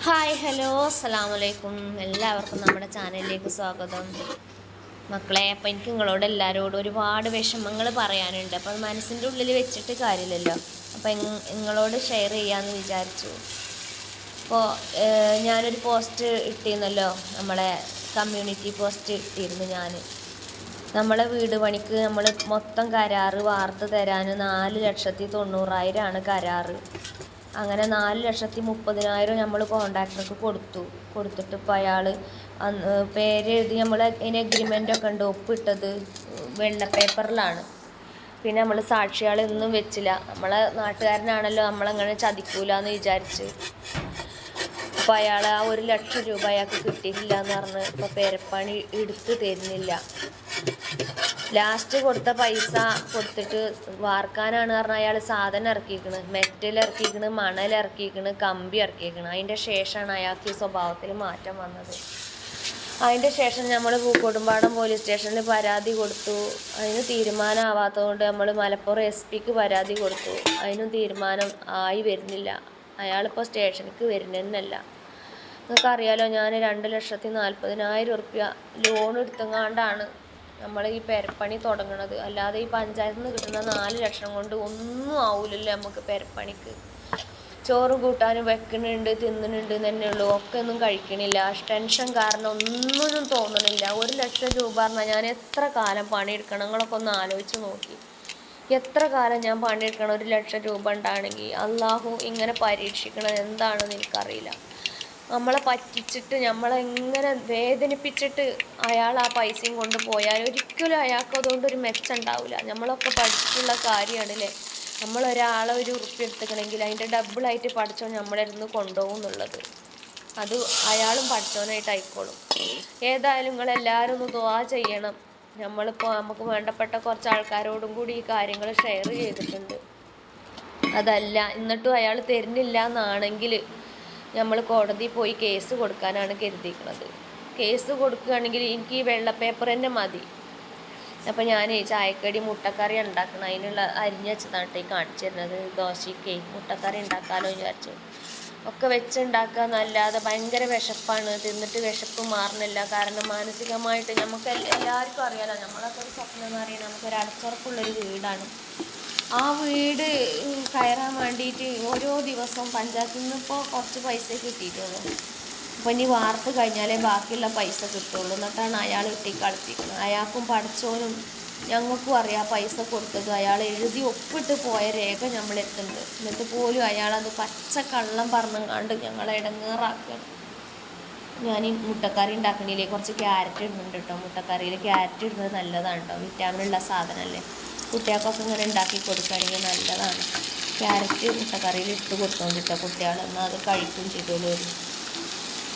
Hi hello അസ്സലാമു അലൈക്കും. എല്ലാവർക്കും നമ്മുടെ ചാനലിലേക്ക് സ്വാഗതം. മക്കളെ, അപ്പം എനിക്ക് നിങ്ങളോട് എല്ലാവരോടും ഒരുപാട് വിഷമങ്ങൾ പറയാനുണ്ട്. അപ്പം അത് മനസ്സിൻ്റെ ഉള്ളിൽ വെച്ചിട്ട് കാര്യമില്ലല്ലോ. അപ്പം നിങ്ങളോട് ഷെയർ ചെയ്യാമെന്ന് വിചാരിച്ചു. അപ്പോൾ ഞാനൊരു പോസ്റ്റ് ഇട്ടിരുന്നല്ലോ, നമ്മളെ കമ്മ്യൂണിറ്റി പോസ്റ്റ് ഇട്ടിരുന്നു. നമ്മളെ വീട് പണിക്ക് നമ്മൾ മൊത്തം കരാറ് വാർത്ത് തരാൻ 4,90,000 കരാറ്. അങ്ങനെ 4,30,000 നമ്മൾ കോൺട്രാക്ടർക്ക് കൊടുത്തിട്ട് ഇപ്പോൾ അയാൾ പേര് എഴുതി നമ്മൾ അതിന് എഗ്രിമെൻ്റൊക്കെ ഉണ്ട്, ഒപ്പിട്ടത് വെള്ള പേപ്പറിലാണ്. പിന്നെ നമ്മൾ സാക്ഷികൾ ഒന്നും വെച്ചില്ല. നമ്മളെ നാട്ടുകാരനാണല്ലോ, നമ്മളങ്ങനെ ചതിക്കൂല എന്ന് വിചാരിച്ച്. അപ്പോൾ അയാൾ ആ 1,00,000 രൂപ അയാൾക്ക് കിട്ടിയിട്ടില്ല എന്ന് പറഞ്ഞ് ഇപ്പോൾ പേരപ്പണി എടുത്ത് തരുന്നില്ല. ലാസ്റ്റ് കൊടുത്ത പൈസ കൊടുത്തിട്ട് വാർക്കാനാണ് പറഞ്ഞാൽ അയാൾ സാധനം ഇറക്കിയിരിക്കണ്, മെറ്റൽ ഇറക്കിയിരിക്കണ്, മണൽ ഇറക്കിയിരിക്കണ്, കമ്പി ഇറക്കിയിരിക്കണ്. അതിൻ്റെ ശേഷമാണ് അയാൾക്ക് ഈ സ്വഭാവത്തിൽ മാറ്റം വന്നത്. അതിൻ്റെ ശേഷം നമ്മൾ പൂക്കോട്ടുംപാടം പോലീസ് സ്റ്റേഷനിൽ പരാതി കൊടുത്തു. അതിന് തീരുമാനമാവാത്തതുകൊണ്ട് നമ്മൾ മലപ്പുറം SP പരാതി കൊടുത്തു. അതിനും തീരുമാനം ആയി വരുന്നില്ല. അയാളിപ്പോൾ സ്റ്റേഷനിലേക്ക് വരുന്നതന്നല്ല. നിങ്ങൾക്കറിയാലോ, ഞാൻ 2,40,000 ഉറുപ്യ ലോൺ എടുത്തുകൊണ്ടാണ് നമ്മൾ ഈ പെരപ്പണി തുടങ്ങണത്. അല്ലാതെ ഈ പഞ്ചായത്തിൽ നിന്ന് കിട്ടുന്ന 4 ലക്ഷം കൊണ്ട് ഒന്നും ആവില്ലല്ലോ നമുക്ക് പെരപ്പണിക്ക്. ചോറും കൂട്ടാനും വെക്കുന്നുണ്ട്, തിന്നുന്നുണ്ട് തന്നെ ഉള്ളൂ, ഒക്കെ ഒന്നും കഴിക്കണില്ല. ടെൻഷൻ കാരണം ഒന്നും തോന്നണില്ല. 1,00,000 രൂപ പറഞ്ഞാൽ ഞാൻ എത്ര കാലം പണിയെടുക്കണം? നിങ്ങളൊക്കെ ഒന്ന് ആലോചിച്ച് നോക്കി. എത്ര കാലം ഞാൻ പണിയെടുക്കണം 1,00,000 രൂപ ഉണ്ടാണെങ്കിൽ? അള്ളാഹു ഇങ്ങനെ പരീക്ഷിക്കണത് എന്താണെന്ന് എനിക്കറിയില്ല. നമ്മളെ പറ്റിച്ചിട്ട്, നമ്മളെങ്ങനെ വേദനിപ്പിച്ചിട്ട് അയാൾ ആ പൈസയും കൊണ്ട് പോയാൽ ഒരിക്കലും അയാൾക്ക് അതുകൊണ്ടൊരു മെച്ചം ഉണ്ടാവില്ല. നമ്മളൊക്കെ പഠിച്ചിട്ടുള്ള കാര്യമാണല്ലേ. നമ്മളൊരാളെ 1 ഉറുപ്പ്യ എടുത്തിക്കണമെങ്കിൽ അതിൻ്റെ ഡബിളായിട്ട് പഠിച്ചോൻ നമ്മളെ ഇരുന്ന് കൊണ്ടുപോകും എന്നുള്ളത്. അത് അയാളും പഠിച്ചോനായിട്ട് ആയിക്കോളും. ഏതായാലും നിങ്ങളെല്ലാവരും ഒന്ന് ദുആ ചെയ്യണം. നമ്മളിപ്പോൾ നമുക്ക് വേണ്ടപ്പെട്ട കുറച്ച് ആൾക്കാരോടും കൂടി ഈ കാര്യങ്ങൾ ഷെയർ ചെയ്തിട്ടുണ്ട്. അതല്ല എന്നിട്ടും അയാൾ തരുന്നില്ല എന്നാണെങ്കിൽ നമ്മൾ കോടതിയിൽ പോയി കേസ് കൊടുക്കാനാണ് കരുതിയിരിക്കുന്നത്. കേസ് കൊടുക്കുകയാണെങ്കിൽ എനിക്ക് ഈ വെള്ള പേപ്പർ തന്നെ മതി. അപ്പം ഞാൻ ചായക്കടി മുട്ടക്കറി ഉണ്ടാക്കണം, അതിനുള്ള അരിഞ്ഞ് വെച്ചതാണ് ഈ കാണിച്ചു തരുന്നത്. ദോശയ്ക്ക് മുട്ടക്കറി ഉണ്ടാക്കാമല്ലോ വിചാരിച്ചു. ഒക്കെ വെച്ചുണ്ടാക്കാന്നല്ലാതെ ഭയങ്കര വിശപ്പാണ്. തിന്നിട്ട് വിശപ്പ് മാറുന്നില്ല. കാരണം മാനസികമായിട്ട് നമുക്ക് എല്ലാവർക്കും അറിയാലോ, നമ്മളൊക്കെ ഒരു സ്വപ്നം എന്ന് പറയുന്നത് നമുക്കൊരു അടച്ചുറപ്പുള്ളൊരു വീടാണ്. ആ വീട് കയറാൻ വേണ്ടിയിട്ട് ഓരോ ദിവസവും പഞ്ചായത്തിൽ നിന്ന് ഇപ്പോൾ കുറച്ച് പൈസ കിട്ടിയിട്ടുള്ളൂ. അപ്പോൾ ഇനി വാർത്ത് കഴിഞ്ഞാലേ ബാക്കിയുള്ള പൈസ കിട്ടുള്ളൂ. എന്നിട്ടാണ് അയാൾ കളിപ്പിക്കുന്നത്. അയാൾക്കും പഠിച്ചോനും ഞങ്ങൾക്കും അറിയാം പൈസ കൊടുത്തത്. അയാൾ എഴുതി ഒപ്പിട്ട് പോയ രേഖ നമ്മളെത്തുന്നുണ്ട്. എന്നിട്ട് പോലും അയാളത് പച്ചക്കള്ളം പറഞ്ഞങ്ങാണ്ട് ഞങ്ങളെ ഇടങ്ങേറാക്കുകയാണ്. ഞാൻ ഈ മുട്ടക്കറി ഉണ്ടാക്കണില്ലേ കുറച്ച് ക്യാരറ്റ് ഇടുന്നുണ്ട് കേട്ടോ. മുട്ടക്കറിയിൽ ക്യാരറ്റ് ഇടുന്നത് നല്ലതാണ് കേട്ടോ, വിറ്റാമിനുള്ള സാധനമല്ലേ. കുട്ടികൾക്കൊക്കെ ഇങ്ങനെ ഉണ്ടാക്കി കൊടുക്കുകയാണെങ്കിൽ നല്ലതാണ്. ക്യാരറ്റ് മുട്ടക്കറിയിൽ ഇട്ട് കൊടുത്തോണ്ട് കേട്ടോ കുട്ടികൾ, എന്നാൽ അത് കഴിക്കും ചെയ്തോളൂ.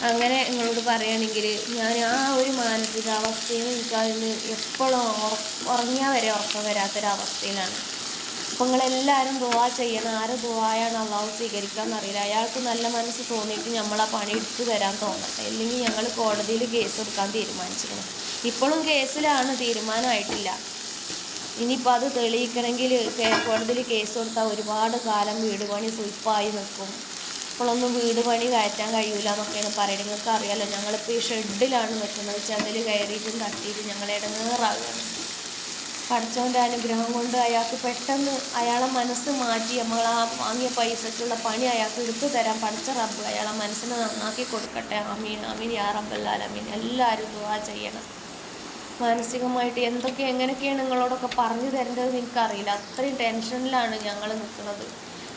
അങ്ങനെ നിങ്ങളോട് പറയുകയാണെങ്കിൽ ഞാൻ ആ ഒരു മാനസികാവസ്ഥയിൽ എനിക്കതിന് എപ്പോഴും ഉറങ്ങിയാൽ വരെ ഉറക്കം വരാത്തൊരവസ്ഥയിലാണ്. അപ്പോൾ നിങ്ങളെല്ലാവരും ദുആ ചെയ്യണം. ആരെ ദുആയാണ് അള്ളാഹു സ്വീകരിക്കാമെന്നറിയില്ല. അയാൾക്ക് നല്ല മനസ്സ് തോന്നിയിട്ട് നമ്മളാ പണി എടുത്ത് തരാൻ തോന്നട്ടെ. ഇല്ലെങ്കിൽ ഞങ്ങൾ കോടതിയിൽ കേസ് കൊടുക്കാൻ തീരുമാനിച്ചിരിക്കണം. ഇപ്പോഴും കേസിലാണ്, തീരുമാനമായിട്ടില്ല. ഇനിയിപ്പോൾ അത് തെളിയിക്കണമെങ്കിൽ കോടതിയിൽ കേസ് കൊടുത്താൽ ഒരുപാട് കാലം വീട് പണി സുയിപ്പായി നിൽക്കും. ഇപ്പോഴൊന്നും വീട് പണി കയറ്റാൻ കഴിയില്ല എന്നൊക്കെയാണ് പറയുന്നത്. നിങ്ങൾക്ക് അറിയാമല്ലോ, ഞങ്ങളിപ്പോൾ ഈ ഷെഡിലാണ് വെക്കുന്നത്. ചതിൽ കയറിയിട്ടും തട്ടിയിട്ട് ഞങ്ങൾ ഇടങ്ങേറാവുകയാണ്. പഠിച്ചവൻ്റെ അനുഗ്രഹം കൊണ്ട് അയാൾക്ക് പെട്ടെന്ന് അയാളെ മനസ്സ് മാറ്റി നമ്മൾ ആ വാങ്ങിയ പൈസക്കുള്ള പണി അയാൾക്ക് എടുത്തു തരാൻ പഠിച്ച റബ്ബ് അയാളെ മനസ്സിനെ നന്നാക്കി കൊടുക്കട്ടെ. ആമീൻ ആമീൻ യാ റബ്ബൽ ആലമീൻ. എല്ലാവരും ദുആ ചെയ്യണം. മാനസികമായിട്ട് എങ്ങനെയൊക്കെയാണ് നിങ്ങളോടൊക്കെ പറഞ്ഞു തരേണ്ടതെന്ന് എനിക്കറിയില്ല. അത്രയും ടെൻഷനിലാണ് ഞങ്ങൾ നിൽക്കുന്നത്.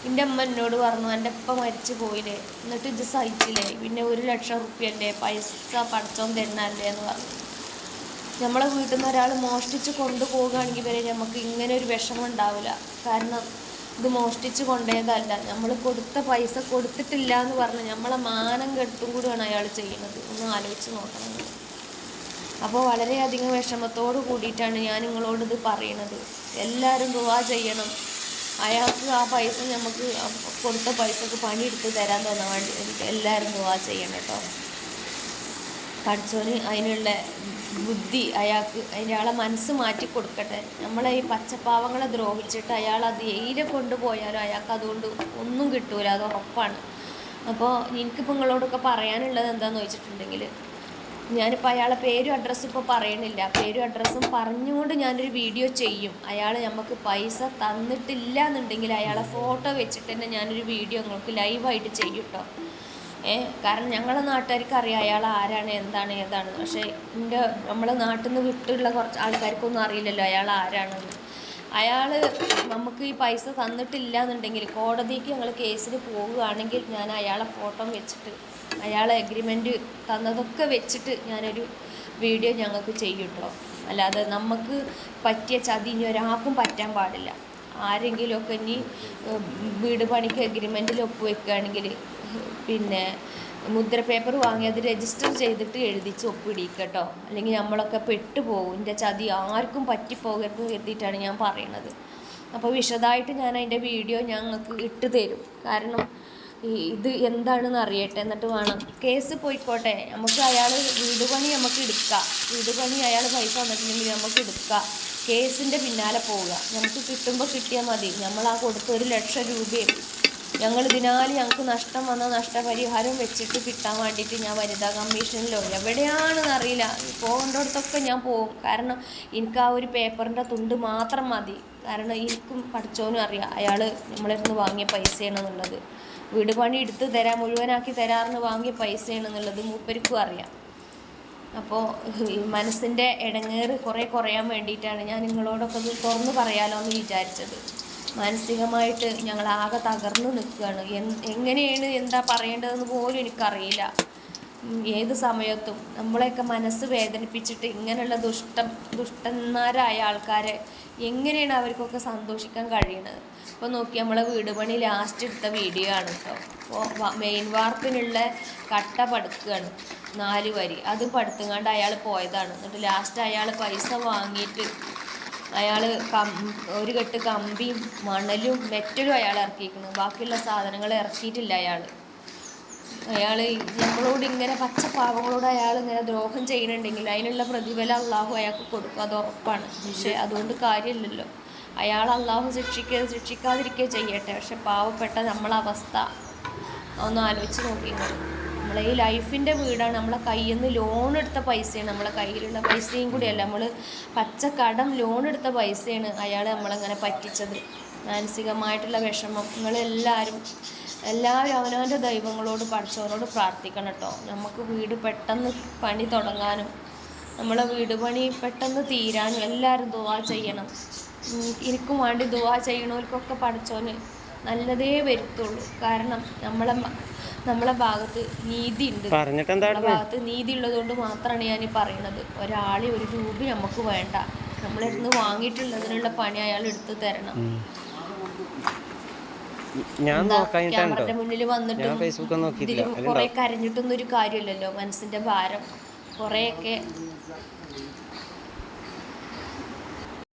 എൻ്റെ അമ്മ എന്നോട് പറഞ്ഞു, എൻ്റെ ഉപ്പ മരിച്ചു പോയില്ലേ, എന്നിട്ട് ഇത് സഹിച്ചില്ലേ, പിന്നെ 1,00,000 ഉറുപ്പ്യൻ്റെ പൈസ പഠിച്ചോൻ തരുന്നല്ലേ എന്ന് പറഞ്ഞു. നമ്മളെ വീട്ടിൽ നിന്ന് ഒരാൾ മോഷ്ടിച്ച് കൊണ്ടുപോവുകയാണെങ്കിൽ വരെ നമുക്ക് ഇങ്ങനെ ഒരു വിഷമം ഉണ്ടാവില്ല. കാരണം ഇത് മോഷ്ടിച്ച് കൊണ്ടേതല്ല, നമ്മൾ കൊടുത്ത പൈസ കൊടുത്തിട്ടില്ല എന്ന് പറഞ്ഞ് നമ്മളെ മാനം കെടുത്തും കൂടിയാണ് അയാൾ ചെയ്യുന്നത്. ഒന്ന് ആലോചിച്ച് നോക്കണം. അപ്പോൾ വളരെയധികം വിഷമത്തോട് കൂടിയിട്ടാണ് ഞാൻ നിങ്ങളോടിത് പറയുന്നത്. എല്ലാവരും ദുആ ചെയ്യണം. അയാൾക്ക് ആ പൈസ നമുക്ക് കൊടുത്ത പൈസക്ക് പണിയെടുത്ത് തരാൻ തോന്നാൻ വേണ്ടി എല്ലാവരും ദുആ ചെയ്യണം കേട്ടോ. പഠിച്ചോന് അതിനുള്ള ബുദ്ധി അയാളെ മനസ്സ് മാറ്റി കൊടുക്കട്ടെ. നമ്മളെ ഈ പച്ചപ്പാവങ്ങളെ ദ്രോഹിച്ചിട്ട് അയാൾ അത് എയിലെ കൊണ്ടുപോയാലും അയാൾക്ക് അതുകൊണ്ട് ഒന്നും കിട്ടൂല, അത് ഉറപ്പാണ്. അപ്പോൾ എനിക്കിപ്പോൾ നിങ്ങളോടൊക്കെ പറയാനുള്ളത് എന്താണെന്ന് വെച്ചിട്ടുണ്ടെങ്കിൽ, ഞാനിപ്പോൾ അയാളെ പേരും അഡ്രസ്സും ഇപ്പോൾ പറയണില്ല. പേരും അഡ്രസ്സും പറഞ്ഞുകൊണ്ട് ഞാനൊരു വീഡിയോ ചെയ്യും. അയാൾ നമുക്ക് പൈസ തന്നിട്ടില്ല എന്നുണ്ടെങ്കിൽ അയാളെ ഫോട്ടോ വെച്ചിട്ട് തന്നെ ഞാനൊരു വീഡിയോ നിങ്ങൾക്ക് ലൈവായിട്ട് ചെയ്യും കേട്ടോ. കാരണം ഞങ്ങളെ നാട്ടുകാർക്ക് അറിയാം അയാൾ ആരാണ്, എന്താണ്, ഏതാണ്. പക്ഷേ നമ്മളെ നാട്ടിൽ നിന്ന് വിട്ടുള്ള കുറച്ച് ആൾക്കാർക്കൊന്നും അറിയില്ലല്ലോ അയാൾ ആരാണെന്ന്. അയാൾ നമുക്ക് ഈ പൈസ തന്നിട്ടില്ല എന്നുണ്ടെങ്കിൽ കോടതിക്ക് ഞങ്ങൾ കേസിന് പോവുകയാണെങ്കിൽ ഞാൻ അയാളെ ഫോട്ടോ വെച്ചിട്ട് അയാളെ എഗ്രിമെൻറ്റ് തന്നതൊക്കെ വെച്ചിട്ട് ഞാനൊരു വീഡിയോ ഞങ്ങൾക്ക് ചെയ്യും കേട്ടോ. അല്ലാതെ നമുക്ക് പറ്റിയ ചതി ഇനി ഒരാൾക്കും പറ്റാൻ പാടില്ല. ആരെങ്കിലുമൊക്കെ ഇനി വീട് പണിക്ക് എഗ്രിമെൻറ്റിൽ ഒപ്പുവെക്കുകയാണെങ്കിൽ പിന്നെ മുദ്ര പേപ്പർ വാങ്ങി അത് രജിസ്റ്റർ ചെയ്തിട്ട് എഴുതിച്ച് ഒപ്പിടിക്കുക കേട്ടോ. അല്ലെങ്കിൽ നമ്മളൊക്കെ പെട്ടുപോകും. എൻ്റെ ചതി ആർക്കും പറ്റിപ്പോകരുത് കരുതിയിട്ടാണ് ഞാൻ പറയണത്. അപ്പോൾ വിശദമായിട്ട് ഞാൻ അതിൻ്റെ വീഡിയോ ഞങ്ങൾക്ക് ഇട്ട് തരും. കാരണം ഇത് എന്താണെന്ന് അറിയട്ടെ, എന്നിട്ട് വേണം കേസ് പോയിക്കോട്ടെ. നമുക്ക് അയാൾ വീട് പണി നമുക്ക് എടുക്കാം. വീട് പണി അയാൾ പൈസ തന്നിട്ടുണ്ടെങ്കിൽ നമുക്ക് എടുക്കാം. കേസിൻ്റെ പിന്നാലെ പോവുക. നമുക്ക് കിട്ടുമ്പോൾ കിട്ടിയാൽ മതി. നമ്മൾ ആ കൊടുത്ത 1,00,000 രൂപയും ഞങ്ങൾക്ക് നഷ്ടം വന്ന നഷ്ടപരിഹാരം വെച്ചിട്ട് കിട്ടാൻ വേണ്ടിയിട്ട് ഞാൻ വനിതാ കമ്മീഷനിലോ എവിടെയാണെന്ന് അറിയില്ല പോകേണ്ടടുത്തൊക്കെ ഞാൻ പോകും. കാരണം എനിക്ക് ആ ഒരു പേപ്പറിൻ്റെ തുണ്ട് മാത്രം മതി. കാരണം എനിക്കും പഠിച്ചോനും അറിയാം അയാൾ നമ്മളടുത്ത് വാങ്ങിയ പൈസയാണെന്നുള്ളത്. വീട് പണി എടുത്ത് തരാം, മുഴുവനാക്കി തരാമെന്ന് വാങ്ങിയ പൈസയാണെന്നുള്ളത് മൂപ്പർക്കും അറിയാം. അപ്പോൾ മനസ്സിൻ്റെ ഇടങ്ങേറ് കുറയാൻ വേണ്ടിയിട്ടാണ് ഞാൻ നിങ്ങളോടൊക്കെ ഇത് തുറന്ന് പറയാലോ എന്ന് വിചാരിച്ചത്. മാനസികമായിട്ട് ഞങ്ങളാകെ തകർന്ന് നിൽക്കുകയാണ്. എങ്ങനെയാണ് എന്താ പറയേണ്ടതെന്ന് പോലും എനിക്കറിയില്ല. ഏത് സമയത്തും നമ്മളെയൊക്കെ മനസ്സ് വേദനിപ്പിച്ചിട്ട് ഇങ്ങനെയുള്ള ദുഷ്ടന്മാരായ ആൾക്കാരെ എങ്ങനെയാണ് അവർക്കൊക്കെ സന്തോഷിക്കാൻ കഴിയുന്നത്? ഇപ്പോൾ നോക്കി നമ്മളെ വീട് പണി ലാസ്റ്റ് എടുത്ത വീഡിയോ ആണ് കേട്ടോ. അപ്പോൾ മെയിൻ വാർപ്പിനുള്ള കട്ട പടുക്കുകയാണ് 4 വരി. അത് പടുത്തുങ്ങാണ്ട് അയാൾ പോയതാണ്. എന്നിട്ട് ലാസ്റ്റ് അയാൾ പൈസ വാങ്ങിയിട്ട് അയാൾ ഒരു കെട്ട് കമ്പിയും മണലും മെറ്റലും അയാൾ ഇറക്കിയിരിക്കുന്നു. ബാക്കിയുള്ള സാധനങ്ങൾ ഇറക്കിയിട്ടില്ല അയാൾ നമ്മളോട് ഇങ്ങനെ പച്ചപ്പാവങ്ങളോട് അയാൾ ഇങ്ങനെ ദ്രോഹം ചെയ്യുന്നുണ്ടെങ്കിൽ അതിനുള്ള പ്രതിഫലം അള്ളാഹു അയാൾക്ക് കൊടുക്കും, അത് ഉറപ്പാണ്. പക്ഷേ അതുകൊണ്ട് കാര്യമില്ലല്ലോ. അയാൾ അള്ളാഹു ശിക്ഷിക്കാതിരിക്കുക ചെയ്യട്ടെ. പക്ഷെ പാവപ്പെട്ട നമ്മളെ അവസ്ഥ ഒന്ന് ആലോചിച്ച് നോക്കിങ്ങൾ. നമ്മളെ ഈ ലൈഫിൻ്റെ വീടാണ്. നമ്മളെ കയ്യിൽ നിന്ന് ലോൺ എടുത്ത പൈസയാണ്, നമ്മളെ കയ്യിലുള്ള പൈസയും കൂടിയല്ല, നമ്മൾ പച്ചക്കടം ലോൺ എടുത്ത പൈസയാണ് അയാൾ നമ്മളങ്ങനെ പറ്റിച്ചത്. മാനസികമായിട്ടുള്ള വിഷമം നിങ്ങളെല്ലാവരും അവനവൻ്റെ ദൈവങ്ങളോട് പഠിച്ചവരോട് പ്രാർത്ഥിക്കണം കേട്ടോ. നമുക്ക് വീട് പെട്ടെന്ന് പണി തുടങ്ങാനും നമ്മളെ വീട് പണി പെട്ടെന്ന് തീരാനും എല്ലാവരും ദുആ ചെയ്യണം. എനിക്കും വേണ്ടി ദുആ ചെയ്യണവർക്കൊക്കെ പഠിച്ചോന് നല്ലതേ വരുത്തുള്ളൂ. കാരണം നമ്മളെ ഭാഗത്ത് നീതി ഉണ്ട്. നമ്മളെ ഭാഗത്ത് നീതി ഉള്ളതുകൊണ്ട് മാത്രമാണ് ഞാൻ പറയുന്നത്. ഒരാളെ 1 രൂപ നമുക്ക് വേണ്ട. നമ്മളിരുന്ന് വാങ്ങിയിട്ടുള്ളതിനുള്ള പണി അയാൾ എടുത്തു തരണം. ക്യാമറയുടെ മുന്നിൽ വന്നിട്ടും ഇതിലും കുറെ കരഞ്ഞിട്ടൊന്നും ഒരു കാര്യമില്ലല്ലോ. മനസ്സിന്റെ ഭാരം കുറെയൊക്കെ